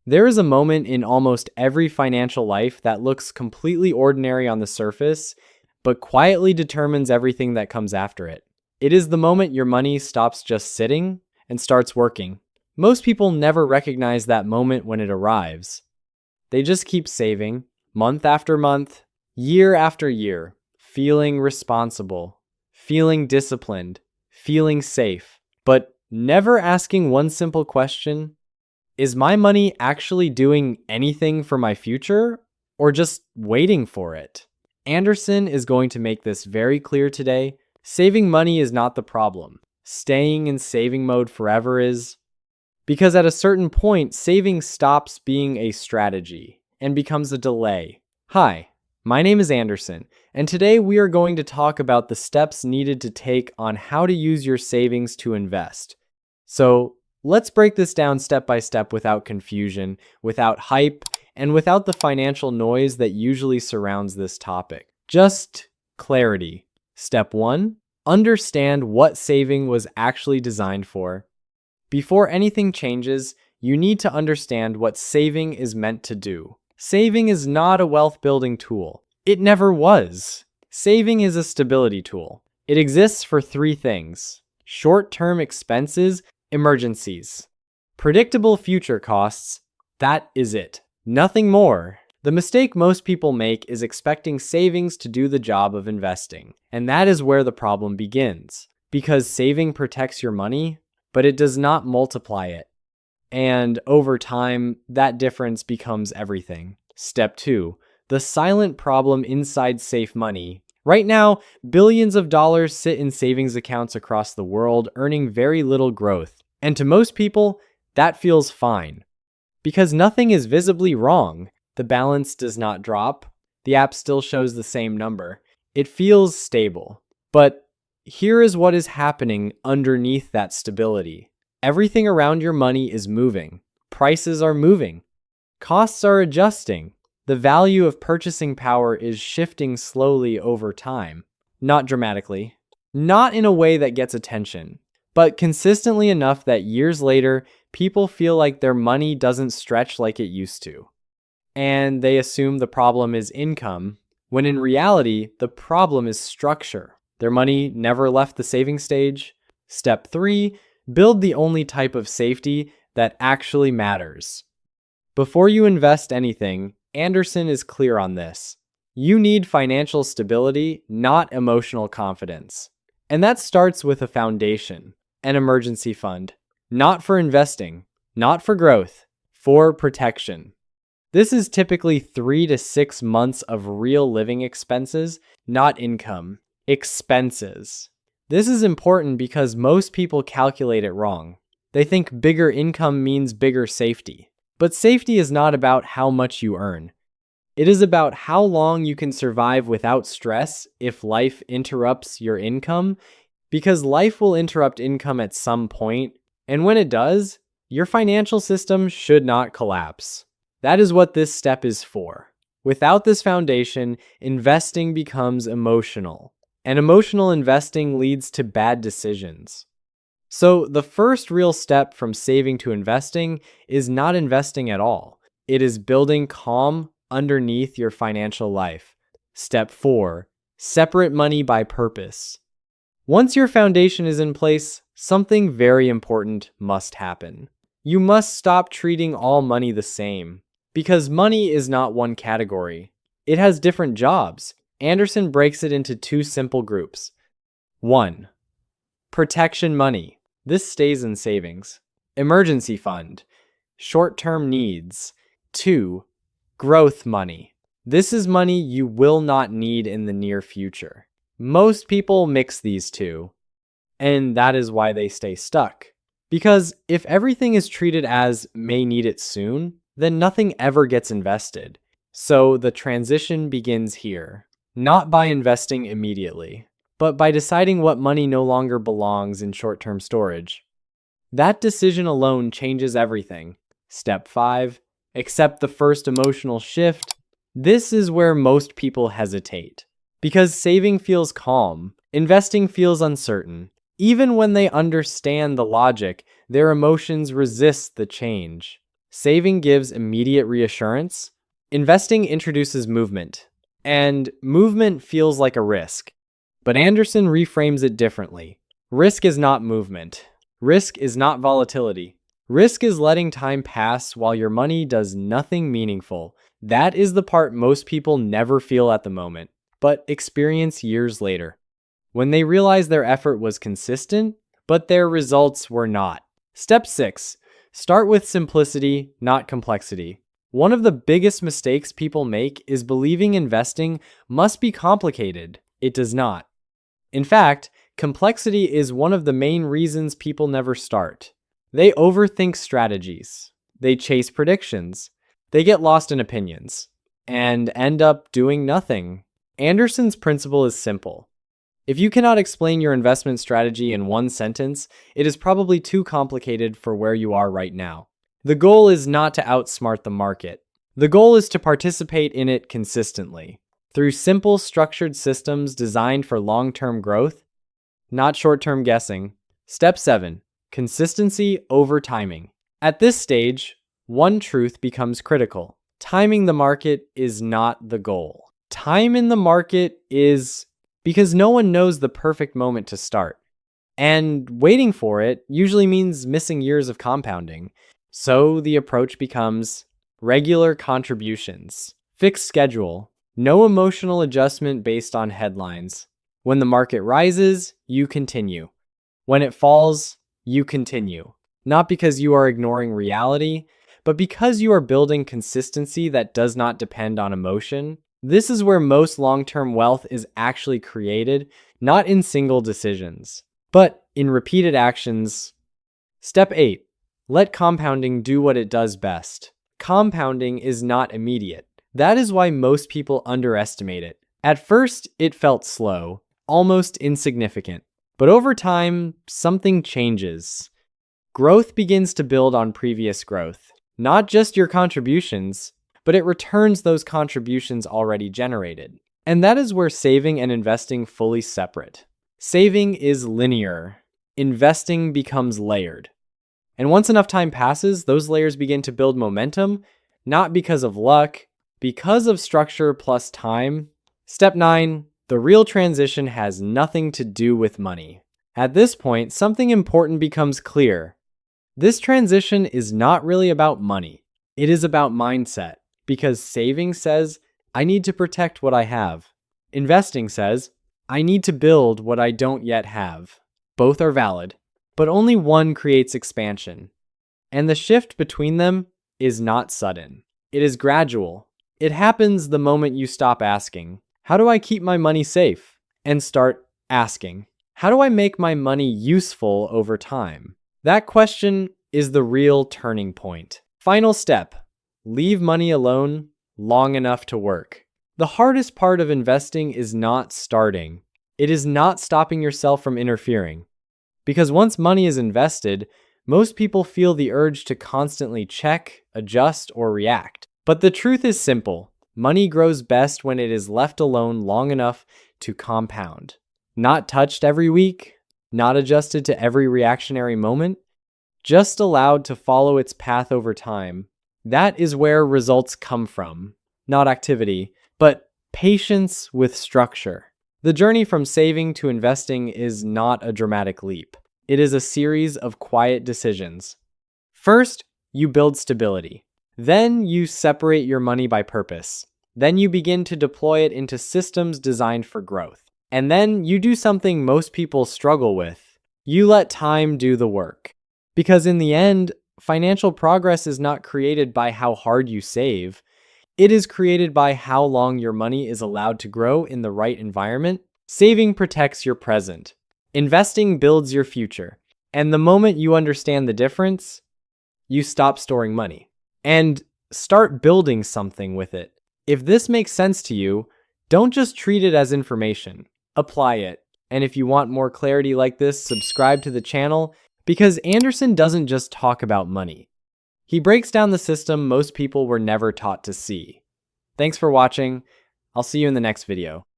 There is a moment in almost every financial life that looks completely ordinary on the surface, but quietly determines everything that comes after it. It is the moment your money stops just sitting and starts working. Most people never recognize that moment when it arrives. They just keep saving, month after month, year after year, feeling responsible, feeling disciplined, feeling safe, but never asking one simple question: is my money actually doing anything for my future, or just waiting for it? Anderson is going to make this very clear today. Saving money is not the problem. Staying in saving mode forever is. Because at a certain point, saving stops being a strategy and becomes a delay. Hi, my name is Anderson, and today we are going to talk about the steps needed to take on how to use your savings to invest. So let's break this down step by step without confusion, without hype, and without the financial noise that usually surrounds this topic. Just clarity. Step 1, understand what saving was actually designed for. Before anything changes, you need to understand what saving is meant to do. Saving is not a wealth-building tool. It never was. Saving is a stability tool. It exists for 3 things: short-term expenses, emergencies, predictable future costs. That is it. Nothing more. The mistake most people make is expecting savings to do the job of investing. And that is where the problem begins. Because saving protects your money, but it does not multiply it. And over time, that difference becomes everything. Step 2, the silent problem inside safe money. Right now, billions of dollars sit in savings accounts across the world, earning very little growth. And to most people, that feels fine. Because nothing is visibly wrong. The balance does not drop. The app still shows the same number. It feels stable. But here is what is happening underneath that stability. Everything around your money is moving. Prices are moving. Costs are adjusting. The value of purchasing power is shifting slowly over time. Not dramatically. Not in a way that gets attention, but consistently enough that years later, people feel like their money doesn't stretch like it used to. And they assume the problem is income, when in reality, the problem is structure. Their money never left the saving stage. Step 3, build the only type of safety that actually matters. Before you invest anything, Anderson is clear on this. You need financial stability, not emotional confidence. And that starts with a foundation, an emergency fund. Not for investing, not for growth, for protection. This is typically 3 to 6 months of real living expenses, not income. Expenses. This is important because most people calculate it wrong. They think bigger income means bigger safety. But safety is not about how much you earn. It is about how long you can survive without stress if life interrupts your income, because life will interrupt income at some point, and when it does, your financial system should not collapse. That is what this step is for. Without this foundation, investing becomes emotional. And emotional investing leads to bad decisions. So the first real step from saving to investing is not investing at all. It is building calm underneath your financial life. Step 4, separate money by purpose. Once your foundation is in place, something very important must happen. You must stop treating all money the same. Because money is not one category. It has different jobs. Anderson breaks it into 2 simple groups. 1. Protection money. This stays in savings. Emergency fund. Short-term needs. 2. Growth money. This is money you will not need in the near future. Most people mix these 2, and that is why they stay stuck. Because if everything is treated as may need it soon, then nothing ever gets invested. So the transition begins here. Not by investing immediately, but by deciding what money no longer belongs in short-term storage. That decision alone changes everything. Step 5, accept the first emotional shift. This is where most people hesitate. Because saving feels calm, investing feels uncertain. Even when they understand the logic, their emotions resist the change. Saving gives immediate reassurance. Investing introduces movement, and movement feels like a risk. But Anderson reframes it differently. Risk is not movement. Risk is not volatility. Risk is letting time pass while your money does nothing meaningful. That is the part most people never feel at the moment, but experience years later, when they realize their effort was consistent, but their results were not. Step 6. Start with simplicity, not complexity. One of the biggest mistakes people make is believing investing must be complicated. It does not. In fact, complexity is one of the main reasons people never start. They overthink strategies. They chase predictions. They get lost in opinions and end up doing nothing. Anderson's principle is simple. If you cannot explain your investment strategy in one sentence, it is probably too complicated for where you are right now. The goal is not to outsmart the market. The goal is to participate in it consistently through simple, structured systems designed for long-term growth, not short-term guessing. Step 7. Consistency over timing. At this stage, one truth becomes critical. Timing the market is not the goal. Time in the market is because no one knows the perfect moment to start. And waiting for it usually means missing years of compounding. So the approach becomes regular contributions, fixed schedule, no emotional adjustment based on headlines. When the market rises, you continue. When it falls, you continue. Not because you are ignoring reality, but because you are building consistency that does not depend on emotion. This is where most long-term wealth is actually created, not in single decisions, but in repeated actions. Step 8. Let compounding do what it does best. Compounding is not immediate. That is why most people underestimate it. At first, it felt slow, almost insignificant. But over time, something changes. Growth begins to build on previous growth. Not just your contributions, but it returns those contributions already generated. And that is where saving and investing fully separate. Saving is linear. Investing becomes layered. And once enough time passes, those layers begin to build momentum, not because of luck, because of structure plus time. Step 9. The real transition has nothing to do with money. At this point, something important becomes clear. This transition is not really about money. It is about mindset, because saving says, I need to protect what I have. Investing says, I need to build what I don't yet have. Both are valid, but only one creates expansion. And the shift between them is not sudden. It is gradual. It happens the moment you stop asking, how do I keep my money safe? And start asking, how do I make my money useful over time? That question is the real turning point. Final step, leave money alone long enough to work. The hardest part of investing is not starting. It is not stopping yourself from interfering. Because once money is invested, most people feel the urge to constantly check, adjust, or react. But the truth is simple. Money grows best when it is left alone long enough to compound. Not touched every week, not adjusted to every reactionary moment, just allowed to follow its path over time. That is where results come from. Not activity, but patience with structure. The journey from saving to investing is not a dramatic leap. It is a series of quiet decisions. First, you build stability. Then you separate your money by purpose. Then you begin to deploy it into systems designed for growth. And then you do something most people struggle with. You let time do the work. Because in the end, financial progress is not created by how hard you save. It is created by how long your money is allowed to grow in the right environment. Saving protects your present. Investing builds your future. And the moment you understand the difference, you stop storing money and start building something with it. If this makes sense to you, don't just treat it as information. Apply it. And if you want more clarity like this, subscribe to the channel, because Anderson doesn't just talk about money. He breaks down the system most people were never taught to see. Thanks for watching. I'll see you in the next video.